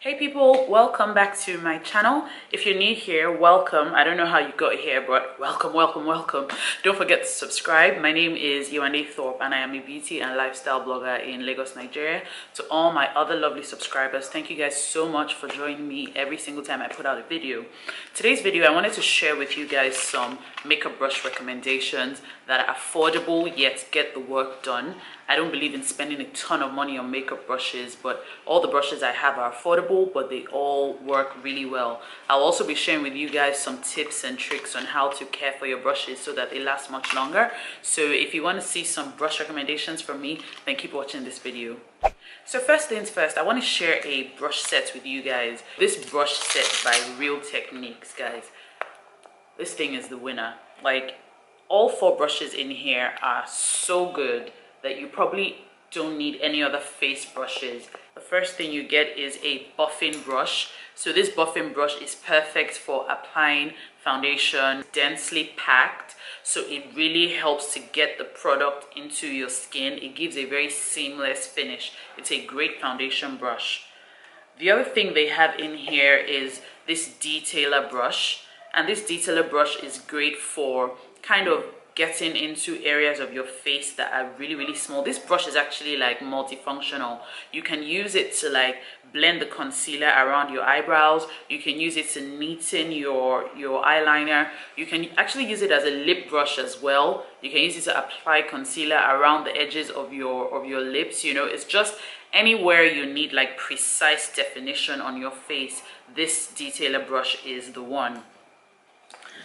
Hey people, welcome back to my channel. If you're new here, welcome. I don't know how you got here, but welcome. Don't forget to subscribe. My name is Yewande and I am a beauty and lifestyle blogger in Lagos, Nigeria. To all my other lovely subscribers, thank you guys so much for joining me every single time I put out a video. Today's video, I wanted to share with you guys some makeup brush recommendations that are affordable yet get the work done. I don't believe in spending a ton of money on makeup brushes, but all the brushes I have are affordable, but they all work really well. I'll also be sharing with you guys some tips and tricks on how to care for your brushes so that they last much longer. So if you want to see some brush recommendations from me, then keep watching this video. So first things first, I want to share a brush set with you guys. This brush set by Real Techniques, guys. This thing is the winner. Like, all 4 brushes in here are so good that you probably don't need any other face brushes. The first thing you get is a buffing brush. So this buffing brush is perfect for applying foundation, densely packed. So it really helps to get the product into your skin. It gives a very seamless finish. It's a great foundation brush. The other thing they have in here is this detailer brush. And this detailer brush is great for kind of getting into areas of your face that are really small. This brush is actually like multifunctional. You can use it to like blend the concealer around your eyebrows. You can use it to neaten your eyeliner. You can actually use it as a lip brush as well. You can use it to apply concealer around the edges of your lips. You know, it's just anywhere you need like precise definition on your face, this detailer brush is the one.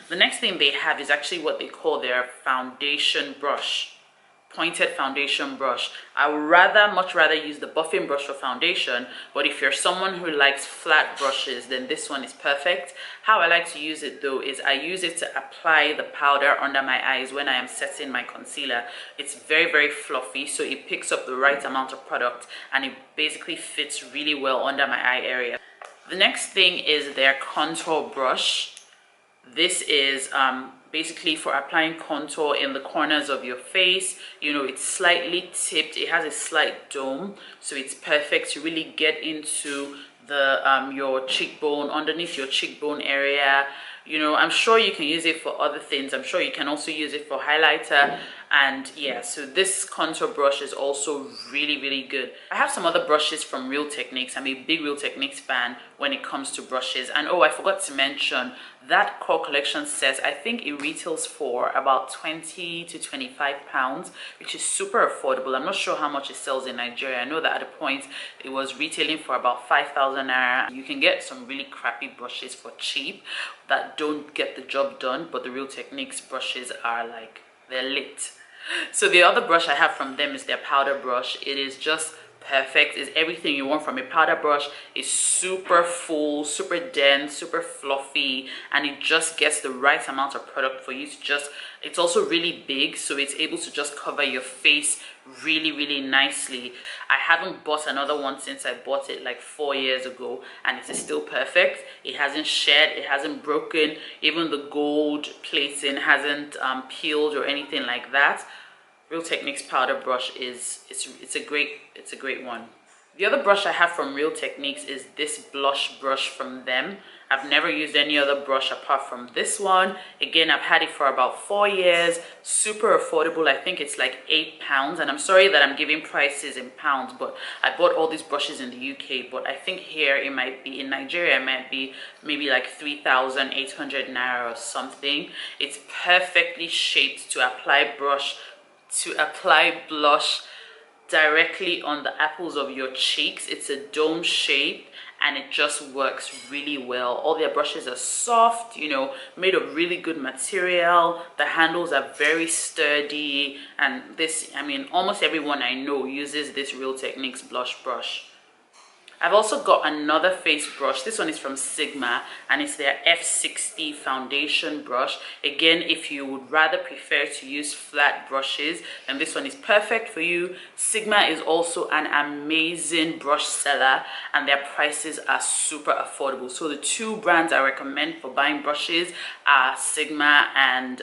The next thing they have is actually what they call their foundation brush, pointed foundation brush. I would much rather use the buffing brush for foundation, but if you're someone who likes flat brushes, then this one is perfect. How I like to use it though is I use it to apply the powder under my eyes when I am setting my concealer. It's very fluffy, so it picks up the right amount of product and it basically fits really well under my eye area. The next thing is their contour brush. This is basically for applying contour in the corners of your face. You know, it's slightly tipped. It has a slight dome, so it's perfect to really get into the your cheekbone, underneath your cheekbone area. You know, I'm sure you can use it for other things. I'm sure you can also use it for highlighter. And yeah, so this contour brush is also really good. I have some other brushes from Real Techniques. I'm a big Real Techniques fan when it comes to brushes. And oh, I forgot to mention, that core collection set, I think it retails for about 20 to 25 pounds, which is super affordable. I'm not sure how much it sells in Nigeria. I know that at a point it was retailing for about 5,000 naira. You can get some really crappy brushes for cheap that don't get the job done, but the Real Techniques brushes are like, they're lit. So the other brush I have from them is their powder brush. It is just perfect. It's everything you want from a powder brush. It's super full, super dense, super fluffy, and it just gets the right amount of product for you to just, it's also really big, so it's able to just cover your face really nicely. I haven't bought another one since I bought it like 4 years ago, and it is still perfect. It hasn't shed, it hasn't broken, even the gold plating hasn't peeled or anything like that. Real Techniques powder brush is it's a great one. The other brush I have from Real Techniques is this blush brush from them. I've never used any other brush apart from this one. Again, I've had it for about 4 years. Super affordable. I think it's like £8. And I'm sorry that I'm giving prices in pounds, but I bought all these brushes in the UK. But I think here it might be, in Nigeria, it might be maybe like 3,800 naira or something. It's perfectly shaped to apply blush directly on the apples of your cheeks. It's a dome shape and it just works really well. All their brushes are soft, you know, made of really good material. The handles are very sturdy, and this, I mean, almost everyone I know uses this Real Techniques blush brush. I've also got another face brush. This one is from Sigma and it's their F60 foundation brush. Again, if you would rather prefer to use flat brushes, then this one is perfect for you. Sigma is also an amazing brush seller and their prices are super affordable. So the 2 brands I recommend for buying brushes are Sigma and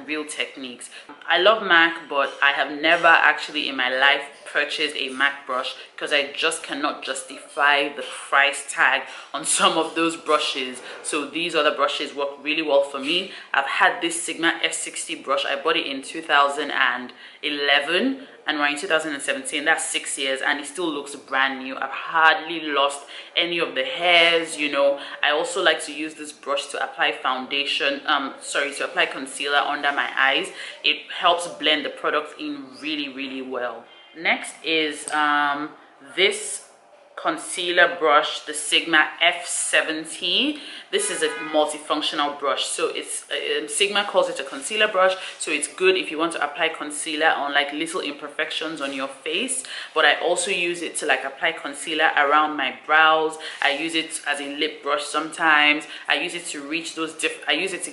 Real Techniques. I love MAC, but I have never actually in my life purchased a MAC brush because I just cannot justify justify the price tag on some of those brushes. So these other brushes work really well for me. I've had this Sigma F60 brush. I bought it in 2011 and we're in 2017. That's 6 years and it still looks brand new. I've hardly lost any of the hairs, you know. I also like to use this brush to apply foundation, to apply concealer under my eyes. It helps blend the product in really well. Next is this concealer brush, the Sigma F70. This is a multifunctional brush, so it's Sigma calls it a concealer brush, so it's good if you want to apply concealer on like little imperfections on your face. But I also use it to like apply concealer around my brows. I use it as a lip brush sometimes. I use it to reach those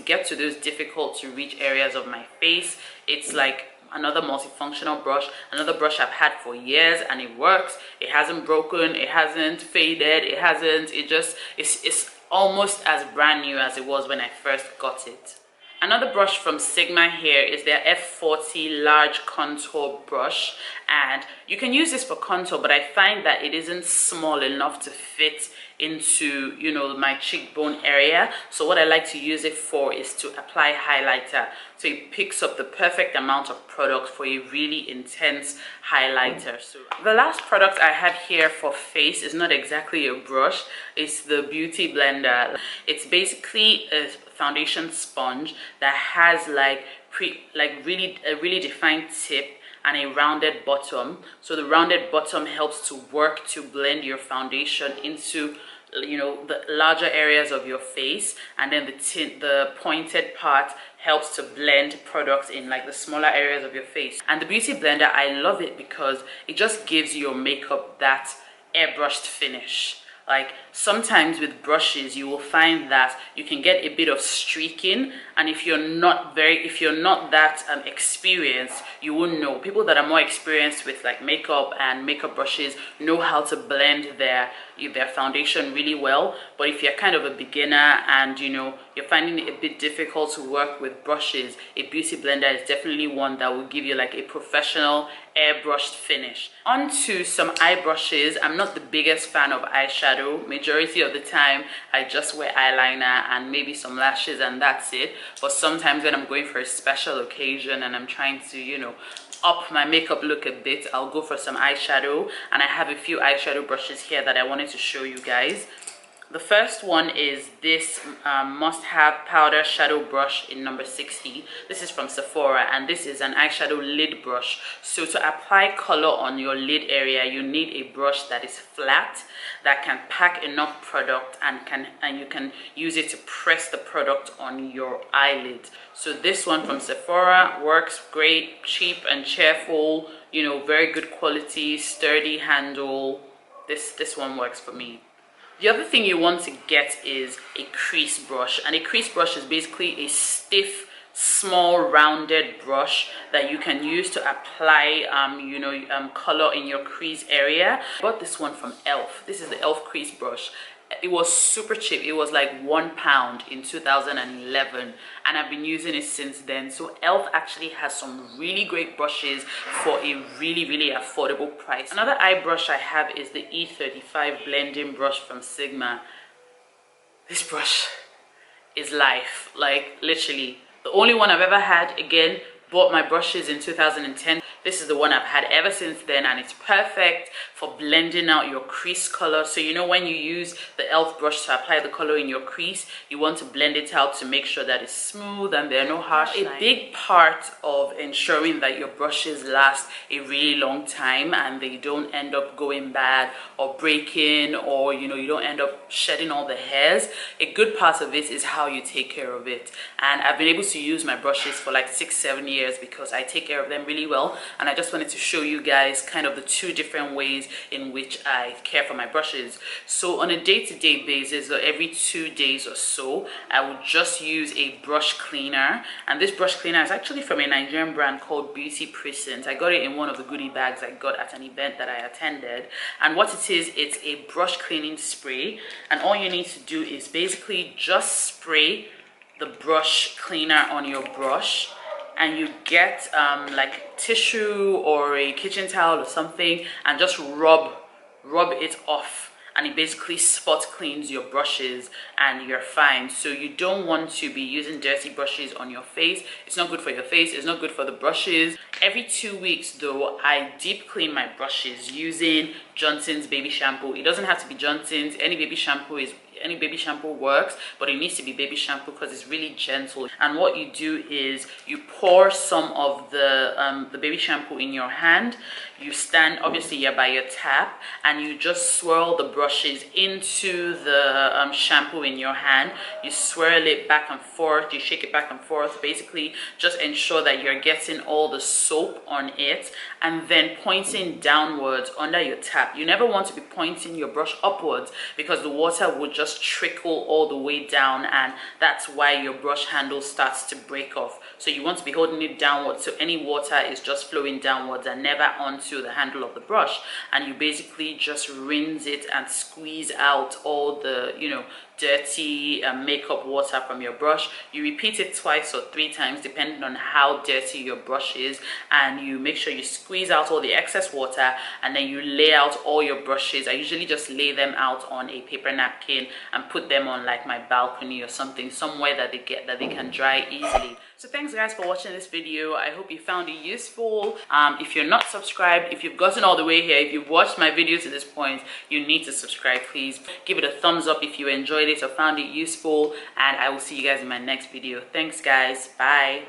get to those difficult to reach areas of my face. It's like another multifunctional brush, another brush I've had for years and it works. It hasn't broken, it hasn't faded, it's almost as brand new as it was when I first got it. Another brush from Sigma here is their F40 large contour brush, and you can use this for contour, but I find that it isn't small enough to fit into, you know, my cheekbone area. So what I like to use it for is to apply highlighter, so it picks up the perfect amount of product for a really intense highlighter. So the last product I have here for face is not exactly a brush, it's the Beauty Blender. It's basically a foundation sponge that has a really defined tip and a rounded bottom. So the rounded bottom helps to work to blend your foundation into, you know, the larger areas of your face, and then the pointed part helps to blend products in like the smaller areas of your face. And the Beauty Blender, I love it because it just gives your makeup that airbrushed finish. Like sometimes with brushes you will find that you can get a bit of streaking, and if you're not that experienced, you won't know. People that are more experienced with like makeup and makeup brushes know how to blend their foundation really well. But if you're kind of a beginner and you know you're finding it a bit difficult to work with brushes, a Beauty Blender is definitely one that will give you like a professional airbrushed finish. On to some eye brushes. I'm not the biggest fan of eyeshadow. Majority of the time I just wear eyeliner and maybe some lashes and that's it. But sometimes when I'm going for a special occasion and I'm trying to, you know, up my makeup look a bit, I'll go for some eyeshadow, and I have a few eyeshadow brushes here that I wanted to show you guys. The first one is this must-have powder shadow brush in number 60. This is from Sephora, and this is an eyeshadow lid brush. So to apply color on your lid area, you need a brush that is flat, that can pack enough product, and you can use it to press the product on your eyelid. So this one from Sephora works great, cheap and cheerful, you know, very good quality, sturdy handle. This one works for me. The other thing you want to get is a crease brush, and a crease brush is basically a stiff, small, rounded brush that you can use to apply color in your crease area. I bought this one from ELF. This is the ELF crease brush. It was super cheap. It was like £1 in 2011, and I've been using it since then. So ELF actually has some really great brushes for a really affordable price. Another eye brush I have is the E35 blending brush from Sigma. This brush is life, like literally the only one I've ever had. Again, bought my brushes in 2010. This is the one I've had ever since then, and it's perfect for blending out your crease color. So you know, when you use the ELF brush to apply the color in your crease, you want to blend it out to make sure that it's smooth and there are no harsh lines. A big part of ensuring that your brushes last a really long time and they don't end up going bad or breaking, or you know, you don't end up shedding all the hairs, a good part of it is how you take care of it. And I've been able to use my brushes for like 6-7 years because I take care of them really well. And I just wanted to show you guys kind of the two different ways in which I care for my brushes. So on a day-to-day basis, or every 2 days or so, I would just use a brush cleaner. And this brush cleaner is actually from a Nigerian brand called Beauty Precinct. I got it in one of the goodie bags I got at an event that I attended. And what it is, it's a brush cleaning spray. And all you need to do is basically just spray the brush cleaner on your brush, and you get like tissue or a kitchen towel or something, and just rub it off. and it basically spot cleans your brushes and you're fine. So you don't want to be using dirty brushes on your face. It's not good for your face, it's not good for the brushes. Every 2 weeks though, I deep clean my brushes using Johnson's baby shampoo. It doesn't have to be Johnson's, any baby shampoo works, but it needs to be baby shampoo because it's really gentle. And what you do is you pour some of the baby shampoo in your hand. You stand, obviously you're by your tap, and you just swirl the brushes into the shampoo in your hand. You swirl it back and forth, you shake it back and forth, basically just ensure that you're getting all the soap on it, and then pointing downwards under your tap. You never want to be pointing your brush upwards because the water would just trickle all the way down, and that's why your brush handle starts to break off. So you want to be holding it downwards, so any water is just flowing downwards and never onto the handle of the brush. And you basically just rinse it and squeeze out all the, you know, dirty makeup water from your brush. You repeat it 2 or 3 times depending on how dirty your brush is, and you make sure you squeeze out all the excess water, and then you lay out all your brushes. I usually just lay them out on a paper napkin and put them on like my balcony or something, somewhere that they can dry easily. So thanks guys for watching this video. I hope you found it useful. If you're not subscribed, if you've gotten all the way here, if you've watched my video to this point, you need to subscribe. Please give it a thumbs up if you enjoyed it or found it useful, and I will see you guys in my next video. Thanks guys, bye.